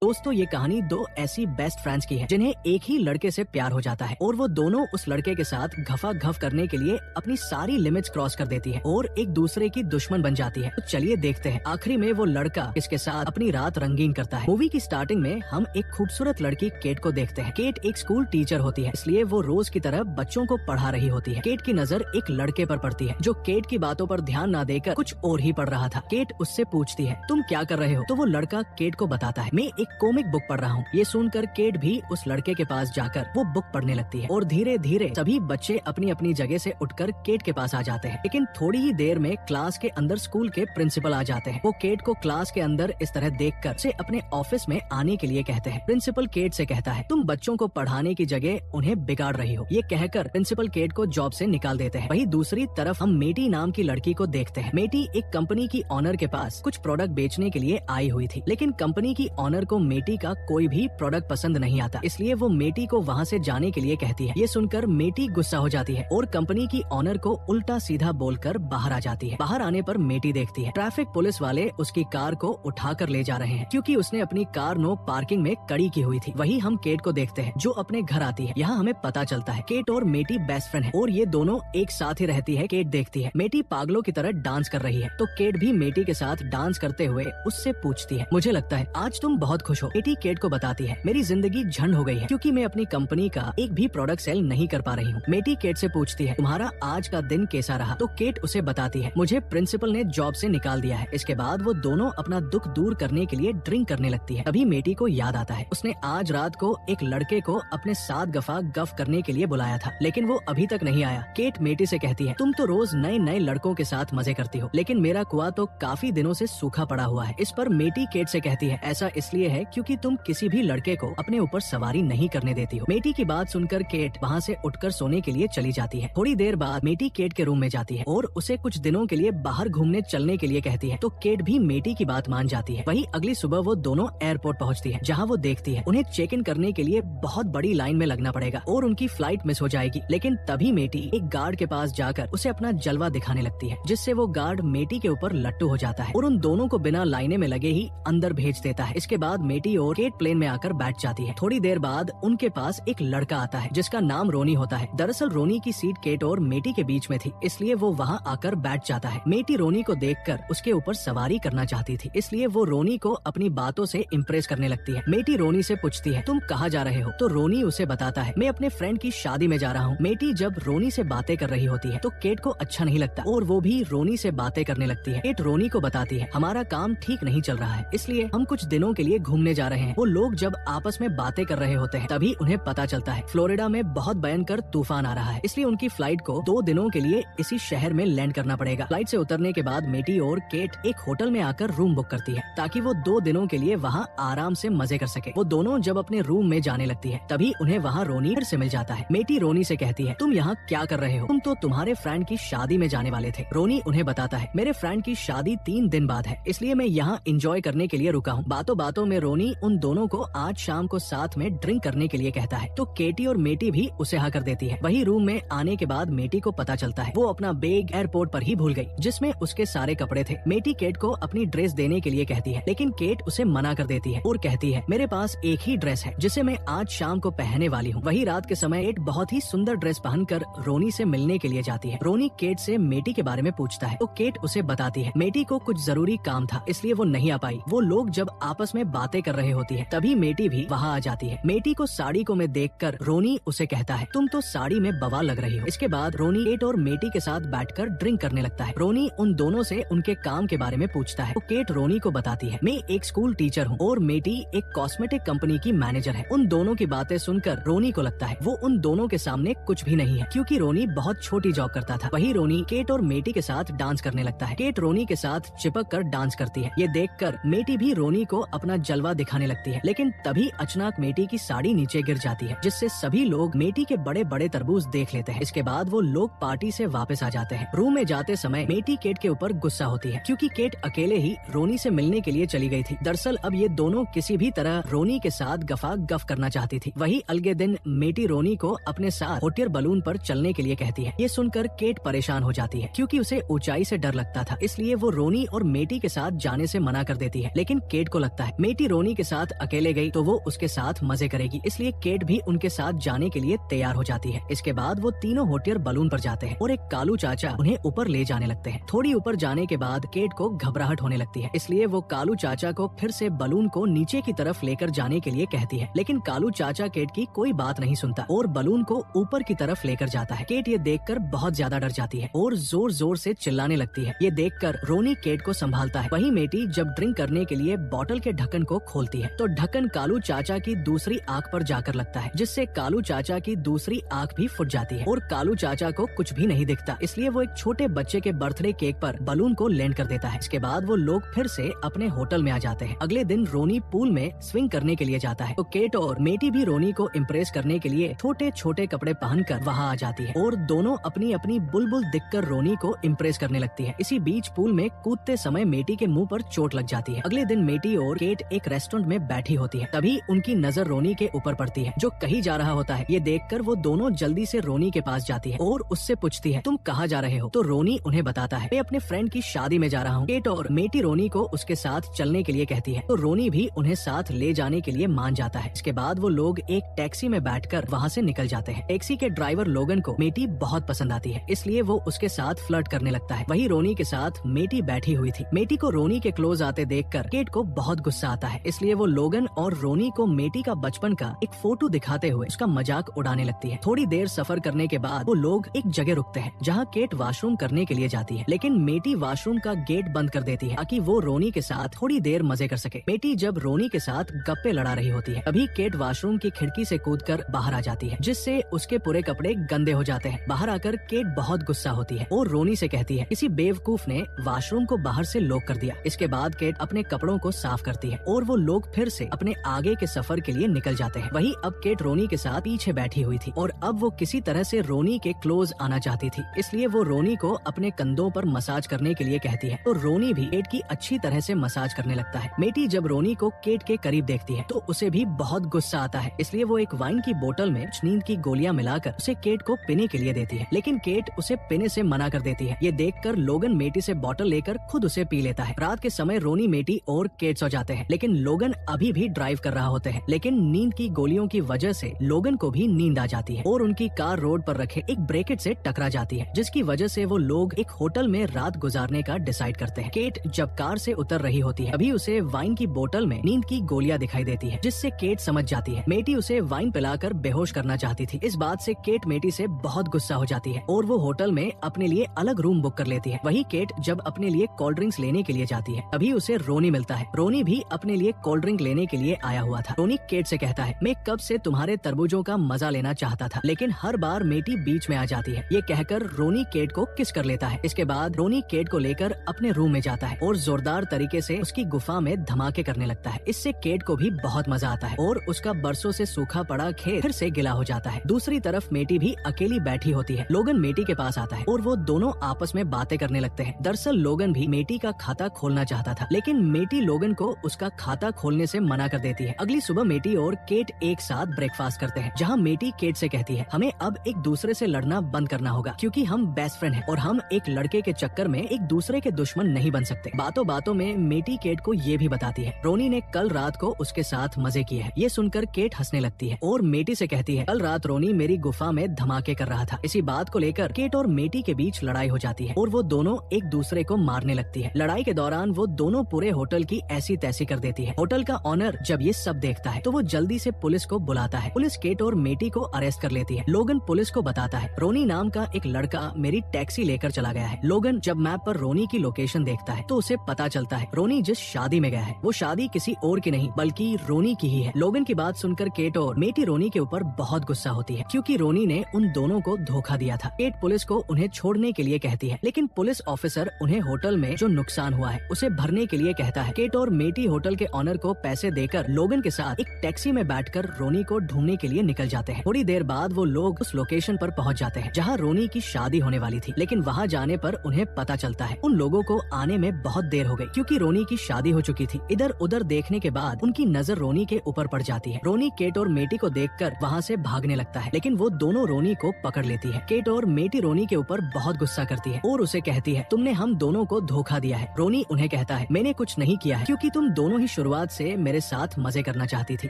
दोस्तों, ये कहानी दो ऐसी बेस्ट फ्रेंड्स की है जिन्हें एक ही लड़के से प्यार हो जाता है और वो दोनों उस लड़के के साथ घफा घफ करने के लिए अपनी सारी लिमिट्स क्रॉस कर देती है और एक दूसरे की दुश्मन बन जाती है। तो चलिए देखते हैं आखिरी में वो लड़का इसके साथ अपनी रात रंगीन करता है। मूवी की स्टार्टिंग में हम एक खूबसूरत लड़की केट को देखते हैं। केट एक स्कूल टीचर होती है, इसलिए वो रोज की तरह बच्चों को पढ़ा रही होती है। केट की नजर एक लड़के पर पड़ती है जो केट की बातों पर ध्यान न देकर कुछ और ही पढ़ रहा था। केट उससे पूछती है, तुम क्या कर रहे हो? तो वो लड़का केट को बताता है, मैं एक कॉमिक बुक पढ़ रहा हूँ। ये सुनकर केट भी उस लड़के के पास जाकर वो बुक पढ़ने लगती है और धीरे धीरे सभी बच्चे अपनी अपनी जगह से उठकर केट के पास आ जाते हैं। लेकिन थोड़ी ही देर में क्लास के अंदर स्कूल के प्रिंसिपल आ जाते हैं। वो केट को क्लास के अंदर इस तरह देखकर उसे अपने ऑफिस में आने के लिए कहते हैं। प्रिंसिपल केट से कहता है, तुम बच्चों को पढ़ाने की जगह उन्हें बिगाड़ रही हो। ये कहकर प्रिंसिपल केट को जॉब से निकाल देते हैं। वहीं दूसरी तरफ हम मेटी नाम की लड़की को देखते हैं। मेटी एक कंपनी की ऑनर के पास कुछ प्रोडक्ट बेचने के लिए आई हुई थी, लेकिन कंपनी की ऑनर को मेटी का कोई भी प्रोडक्ट पसंद नहीं आता, इसलिए वो मेटी को वहाँ से जाने के लिए कहती है। ये सुनकर मेटी गुस्सा हो जाती है और कंपनी की ऑनर को उल्टा सीधा बोलकर बाहर आ जाती है। बाहर आने पर मेटी देखती है ट्रैफिक पुलिस वाले उसकी कार को उठाकर ले जा रहे हैं क्योंकि उसने अपनी कार नो पार्किंग में खड़ी की हुई थी। वही हम केट को देखते हैं जो अपने घर आती है। यहाँ हमें पता चलता है केट और मेटी बेस्ट फ्रेंड है और ये दोनों एक साथ ही रहती है। केट देखती है मेटी पागलों की तरह डांस कर रही है, तो केट भी मेटी के साथ डांस करते हुए उससे पूछती है, मुझे लगता है आज तुम बहुत खुश हो। मेटी केट को बताती है, मेरी जिंदगी झंड हो गई है क्योंकि मैं अपनी कंपनी का एक भी प्रोडक्ट सेल नहीं कर पा रही हूँ। मेटी केट से पूछती है, तुम्हारा आज का दिन कैसा रहा? तो केट उसे बताती है, मुझे प्रिंसिपल ने जॉब से निकाल दिया है। इसके बाद वो दोनों अपना दुख दूर करने के लिए ड्रिंक करने लगती है। तभी मेटी को याद आता है उसने आज रात को एक लड़के को अपने साथ गफा गफ करने के लिए बुलाया था, लेकिन वो अभी तक नहीं आया। केट मेटी से कहती है, तुम तो रोज नए नए लड़कों के साथ मजे करती हो, लेकिन मेरा कुआं तो काफी दिनों से सूखा पड़ा हुआ है। इस पर मेटी केट से कहती है, ऐसा इसलिए है क्योंकि तुम किसी भी लड़के को अपने ऊपर सवारी नहीं करने देती हो। मेटी की बात सुनकर केट वहाँ से उठकर सोने के लिए चली जाती है। थोड़ी देर बाद मेटी केट के रूम में जाती है और उसे कुछ दिनों के लिए बाहर घूमने चलने के लिए कहती है, तो केट भी मेटी की बात मान जाती है। वहीं अगली सुबह वो दोनों एयरपोर्ट पहुँचती है, जहाँ वो देखती है उन्हें चेक इन करने के लिए बहुत बड़ी लाइन में लगना पड़ेगा और उनकी फ्लाइट मिस हो जाएगी। लेकिन तभी मेटी एक गार्ड के पास जाकर उसे अपना जलवा दिखाने लगती है, जिससे वो गार्ड मेटी के ऊपर लट्टू हो जाता है और उन दोनों को बिना लाइने में लगे ही अंदर भेज देता है। इसके बाद मेटी और केट प्लेन में आकर बैठ जाती है। थोड़ी देर बाद उनके पास एक लड़का आता है जिसका नाम रोनी होता है। दरअसल रोनी की सीट केट और मेटी के बीच में थी, इसलिए वो वहाँ आकर बैठ जाता है। मेटी रोनी को देखकर उसके ऊपर सवारी करना चाहती थी, इसलिए वो रोनी को अपनी बातों से इम्प्रेस करने लगती है। मेटी रोनी से पूछती है, तुम कहाँ जा रहे हो? तो रोनी उसे बताता है, मैं अपने फ्रेंड की शादी में जा रहा हूँ। मेटी जब रोनी से बातें कर रही होती है तो केट को अच्छा नहीं लगता और वो भी रोनी से बातें करने लगती है। केट रोनी को बताती है, हमारा काम ठीक नहीं चल रहा है, इसलिए हम कुछ दिनों के लिए घूमने जा रहे हैं। वो लोग जब आपस में बातें कर रहे होते हैं तभी उन्हें पता चलता है फ्लोरिडा में बहुत भयंकर तूफान आ रहा है, इसलिए उनकी फ्लाइट को 2 दिनों के लिए इसी शहर में लैंड करना पड़ेगा। फ्लाइट से उतरने के बाद मेटी और केट एक होटल में आकर रूम बुक करती है ताकि वो 2 दिनों के लिए वहाँ आराम से मजे कर सके। वो दोनों जब अपने रूम में जाने लगती है तभी उन्हें वहाँ रोनी फिर से मिल जाता है। मेटी रोनी से कहती है, तुम यहाँ क्या कर रहे हो? तुम तो तुम्हारे फ्रेंड की शादी में जाने वाले थे। रोनी उन्हें बताता है, मेरे फ्रेंड की शादी 3 दिन बाद है, इसलिए मैं यहाँ एंजॉय करने के लिए रुका हूँ। बातों बातों में रोनी उन दोनों को आज शाम को साथ में ड्रिंक करने के लिए कहता है, तो केटी और मेटी भी उसे हाँ कर देती है। वही रूम में आने के बाद मेटी को पता चलता है वो अपना बैग एयरपोर्ट पर ही भूल गई, जिसमें उसके सारे कपड़े थे। मेटी केट को अपनी ड्रेस देने के लिए कहती है, लेकिन केट उसे मना कर देती है और कहती है, मेरे पास एक ही ड्रेस है जिसे मैं आज शाम को पहनने वाली हूँ। वही रात के समय एक बहुत ही सुंदर ड्रेस पहनकर रोनी से मिलने के लिए जाती है। रोनी केट से मेटी के बारे में पूछता है तो केट उसे बताती है मेटी को कुछ जरूरी काम था, इसलिए वो नहीं आ पाई। वो लोग जब आपस में बातें कर रहे होती है तभी मेटी भी वहाँ आ जाती है। मेटी को साड़ी को में देखकर रोनी उसे कहता है, तुम तो साड़ी में बवाल लग रही हो। इसके बाद रोनी केट और मेटी के साथ बैठकर ड्रिंक करने लगता है। रोनी उन दोनों से उनके काम के बारे में पूछता है तो केट रोनी को बताती है, मैं एक स्कूल टीचर हूँ और मेटी एक कॉस्मेटिक कंपनी की मैनेजर है। उन दोनों की बातें सुनकर रोनी को लगता है वो उन दोनों के सामने कुछ भी नहीं है क्योंकि रोनी बहुत छोटी जॉब करता था। वही रोनी केट और मेटी के साथ डांस करने लगता है। केट रोनी के साथ चिपक कर डांस करती है। ये देखकर मेटी भी रोनी को अपना जलवा दिखाने लगती है, लेकिन तभी अचानक मेटी की साड़ी नीचे गिर जाती है, जिससे सभी लोग मेटी के बड़े बड़े तरबूज देख लेते हैं। इसके बाद वो लोग पार्टी से वापस आ जाते हैं। रूम में जाते समय मेटी केट के ऊपर गुस्सा होती है क्योंकि केट अकेले ही रोनी से मिलने के लिए चली गई थी। दरअसल अब ये दोनों किसी भी तरह रोनी के साथ गफा गफ करना चाहती थी। वही अलगे दिन मेटी रोनी को अपने साथ हॉट एयर बलून पर चलने के लिए कहती है। ये सुनकर केट परेशान हो जाती है क्योंकि उसे ऊंचाई से डर लगता था, इसलिए वो रोनी और मेटी के साथ जाने से मना कर देती है। लेकिन केट को लगता है मेटी रोनी के साथ अकेले गई तो वो उसके साथ मजे करेगी, इसलिए केट भी उनके साथ जाने के लिए तैयार हो जाती है। इसके बाद वो तीनों हॉट एयर बलून पर जाते हैं और एक कालू चाचा उन्हें ऊपर ले जाने लगते हैं। थोड़ी ऊपर जाने के बाद केट को घबराहट होने लगती है, इसलिए वो कालू चाचा को फिर से बलून को नीचे की तरफ लेकर जाने के लिए कहती है, लेकिन कालू चाचा केट की कोई बात नहीं सुनता और बलून को ऊपर की तरफ लेकर जाता है। केट ये देखकर बहुत ज्यादा डर जाती है और जोर जोर से चिल्लाने लगती है। ये देखकर रोनी केट को संभालता है। वहीं मेटी जब ड्रिंक करने के लिए बोतल के ढक्कन को खोलती है तो ढक्कन कालू चाचा की दूसरी आंख पर जाकर लगता है, जिससे कालू चाचा की दूसरी आंख भी फुट जाती है और कालू चाचा को कुछ भी नहीं दिखता, इसलिए वो एक छोटे बच्चे के बर्थडे केक पर बलून को लैंड कर देता है। इसके बाद वो लोग फिर से अपने होटल में आ जाते हैं। अगले दिन रोनी पूल में स्विंग करने के लिए जाता है तो केट और मेटी भी रोनी को इम्प्रेस करने के लिए छोटे छोटे कपड़े पहनकर वहाँ आ जाती है और दोनों अपनी अपनी बुलबुल दिखकर रोनी को इम्प्रेस करने लगती है। इसी बीच पूल में कूदते समय मेटी के मुंह पर चोट लग जाती है। अगले दिन मेटी और केट एक रेस्टोरेंट में बैठी होती है, तभी उनकी नजर रोनी के ऊपर पड़ती है जो कहीं जा रहा होता है। ये देखकर वो दोनों जल्दी से रोनी के पास जाती है और उससे पूछती है, तुम कहाँ जा रहे हो? तो रोनी उन्हें बताता है, मैं अपने फ्रेंड की शादी में जा रहा हूँ। केट और मेटी रोनी को उसके साथ चलने के लिए कहती है तो रोनी भी उन्हें साथ ले जाने के लिए मान जाता है। इसके बाद वो लोग एक टैक्सी में बैठकर वहाँ से निकल जाते हैं। टैक्सी के ड्राइवर लोगन को मेटी बहुत पसंद आती है, इसलिए वो उसके साथ फ्लर्ट करने लगता है। वही रोनी के साथ मेटी बैठी हुई थी। मेटी को रोनी के क्लोज आते देखकर केट को बहुत गुस्सा आता है, इसलिए वो लोगन और रोनी को मेटी का बचपन का एक फोटो दिखाते हुए उसका मजाक उड़ाने लगती है। थोड़ी देर सफर करने के बाद वो लोग एक जगह रुकते हैं जहाँ केट वॉशरूम करने के लिए जाती है, लेकिन मेटी वॉशरूम का गेट बंद कर देती है ताकि वो रोनी के साथ थोड़ी देर मजे कर सके। मेटी जब रोनी के साथ गप्पे लड़ा रही होती है तभी केट वॉशरूम की खिड़की से कूदकर बाहर आ जाती है, जिससे उसके पूरे कपड़े गंदे हो जाते हैं। बाहर आकर केट बहुत गुस्सा होती है और रोनी से कहती है, किसी बेवकूफ ने वॉशरूम को बाहर से लॉक कर दिया। इसके बाद केट अपने कपड़ों को साफ करती है और वो लोग फिर से अपने आगे के सफर के लिए निकल जाते हैं। वही अब केट रोनी के साथ पीछे बैठी हुई थी और अब वो किसी तरह से रोनी के क्लोज आना चाहती थी, इसलिए वो रोनी को अपने कंधों पर मसाज करने के लिए कहती है तो रोनी भी केट की अच्छी तरह से मसाज करने लगता है। मेटी जब रोनी को केट के करीब देखती है तो उसे भी बहुत गुस्सा आता है, इसलिए वो एक वाइन की बोतल में नींद की गोलियां मिलाकर उसे केट को पीने के लिए देती है, लेकिन केट उसे पीने से मना कर देती है। ये देखकर लोगन मेटी से बोतल लेकर खुद उसे पी लेता है। रात के समय रोनी, मेटी और केट सो जाते हैं, लेकिन लोगन अभी भी ड्राइव कर रहा होते हैं। लेकिन नींद की गोलियों की वजह से लोगन को भी नींद आ जाती है और उनकी कार रोड पर रखे एक ब्रेकेट से टकरा जाती है, जिसकी वजह से वो लोग एक होटल में रात गुजारने का डिसाइड करते हैं। केट जब कार से उतर रही होती है अभी उसे वाइन की बोतल में नींद की गोलियां दिखाई देती है, जिससे केट समझ जाती है मेटी उसे वाइन पिलाकर बेहोश करना चाहती थी। इस बात से केट मेटी से बहुत गुस्सा हो जाती है और वो होटल में अपने लिए अलग रूम बुक कर लेती है। वही केट जब अपने लिए कोल्ड ड्रिंक्स लेने के लिए जाती है तभी उसे रोनी मिलता है। रोनी भी अपने लिए कोल्ड ड्रिंक लेने के लिए आया हुआ था। रोनी केट से कहता है, मैं कब से तुम्हारे तरबूजों का मजा लेना चाहता था, लेकिन हर बार मेटी बीच में आ जाती है। ये कहकर रोनी केट को किस कर लेता है। इसके बाद रोनी केट को लेकर अपने रूम में जाता है और जोरदार तरीके से उसकी गुफा में धमाके करने लगता है। इससे केट को भी बहुत मजा आता है और उसका बरसों से सूखा पड़ा खेत फिर से गिला हो जाता है। दूसरी तरफ मेटी भी अकेली बैठी होती है। लोगन मेटी के पास आता है और वो दोनों आपस में बातें करने लगते हैं। दरअसल लोगन भी मेटी का खाता खोलना चाहता था, लेकिन मेटी लोगन को उसका खाता खोलने से मना कर देती है। अगली सुबह मेटी और केट एक साथ ब्रेकफास्ट करते हैं, जहाँ मेटी केट से कहती है, हमें अब एक दूसरे से लड़ना बंद करना होगा क्योंकि हम बेस्ट फ्रेंड हैं और हम एक लड़के के चक्कर में एक दूसरे के दुश्मन नहीं बन सकते। बातों बातों में मेटी केट को ये भी बताती है रोनी ने कल रात को उसके साथ मजे किए हैं। ये सुनकर केट हंसने लगती है और मेटी से कहती है, कल रात रोनी मेरी गुफा में धमाके कर रहा था। इसी बात को लेकर केट और मेटी के बीच लड़ाई हो जाती है और वो दोनों एक दूसरे को मारने लगती है। लड़ाई के दौरान वो दोनों पूरे होटल की ऐसी तैसी कर देती है। होटल का ऑनर जब ये सब देखता है तो वो जल्दी से पुलिस को बुलाता है। पुलिस केट और मेटी को अरेस्ट कर लेती है। लोगन पुलिस को बताता है, रोनी नाम का एक लड़का मेरी टैक्सी लेकर चला गया है। लोगन जब मैप पर रोनी की लोकेशन देखता है तो उसे पता चलता है रोनी जिस शादी में गया है वो शादी किसी और की नहीं बल्कि रोनी की ही है। लोगन की बात सुनकर केट और मेटी रोनी के ऊपर बहुत गुस्सा होती है क्योंकि रोनी ने उन दोनों को धोखा दिया था। केट पुलिस को उन्हें छोड़ने के लिए कहती है, लेकिन पुलिस ऑफिसर उन्हें होटल में जो नुकसान हुआ है उसे भरने के लिए कहता है। केट और मेटी होटल के ऑनर को पैसे देकर लोगन के साथ एक टैक्सी में बैठकर रोनी को ढूंढने के लिए निकल जाते हैं। थोड़ी देर बाद वो लोग उस लोकेशन पर पहुंच जाते हैं जहां रोनी की शादी होने वाली थी, लेकिन वहां जाने पर उन्हें पता चलता है उन लोगों को आने में बहुत देर हो गई क्योंकि रोनी की शादी हो चुकी थी। इधर उधर देखने के बाद उनकी नजर रोनी के ऊपर पड़ जाती है। रोनी केट और मेटी को देखकर वहां से भागने लगता है, लेकिन वो दोनों रोनी को पकड़ लेती है। केट और मेटी रोनी के ऊपर बहुत गुस्सा करती है और उसे कहती है, तुमने हम दोनों को धोखा दिया है। रोनी उन्हें कहता है, मैंने कुछ नहीं किया है क्योंकि तुम दोनों ही शुरुआत से मेरे साथ मजे करना चाहती थी,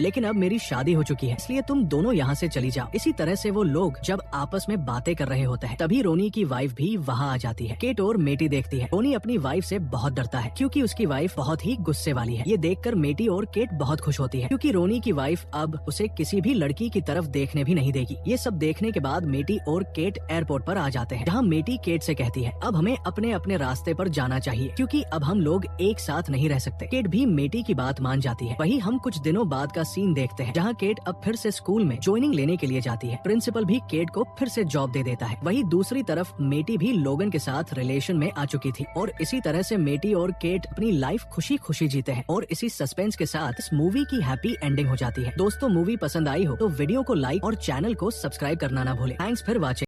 लेकिन अब मेरी शादी हो चुकी है, इसलिए तुम दोनों यहाँ से चली जाओ। इसी तरह से वो लोग जब आपस में बातें कर रहे होते हैं, तभी रोनी की वाइफ भी वहाँ आ जाती है। केट और मेटी देखती है। रोनी अपनी वाइफ से बहुत डरता है क्योंकि उसकी वाइफ बहुत ही गुस्से वाली है। ये देखकर मेटी और केट बहुत खुश होती है क्योंकि रोनी की वाइफ अब उसे किसी भी लड़की की तरफ देखने भी नहीं देगी। ये सब देखने के बाद मेटी और केट एयरपोर्ट पर आ जाते हैं, जहाँ मेटी केट से कहती है अब हमें अपने अपने रास्ते पर जाना चाहिए क्योंकि अब हम लोग एक साथ नहीं रह सकते। केट भी मेटी की बात मान जाती है। वही हम कुछ दिनों बाद का सीन देखते हैं, जहाँ केट अब फिर से स्कूल में ज्वाइनिंग लेने के लिए जाती है। प्रिंसिपल भी केट को फिर से जॉब दे देता है। वही दूसरी तरफ मेटी भी लोगन के साथ रिलेशन में आ चुकी थी और इसी तरह से मेटी और केट अपनी लाइफ खुशी खुशी जीते हैं और इसी सस्पेंस के साथ इस मूवी की हैप्पी एंडिंग हो जाती है। दोस्तों, मूवी पसंद आई हो तो वीडियो को लाइक और चैनल को सब्सक्राइब करना ना भूलें। Thanks for watching.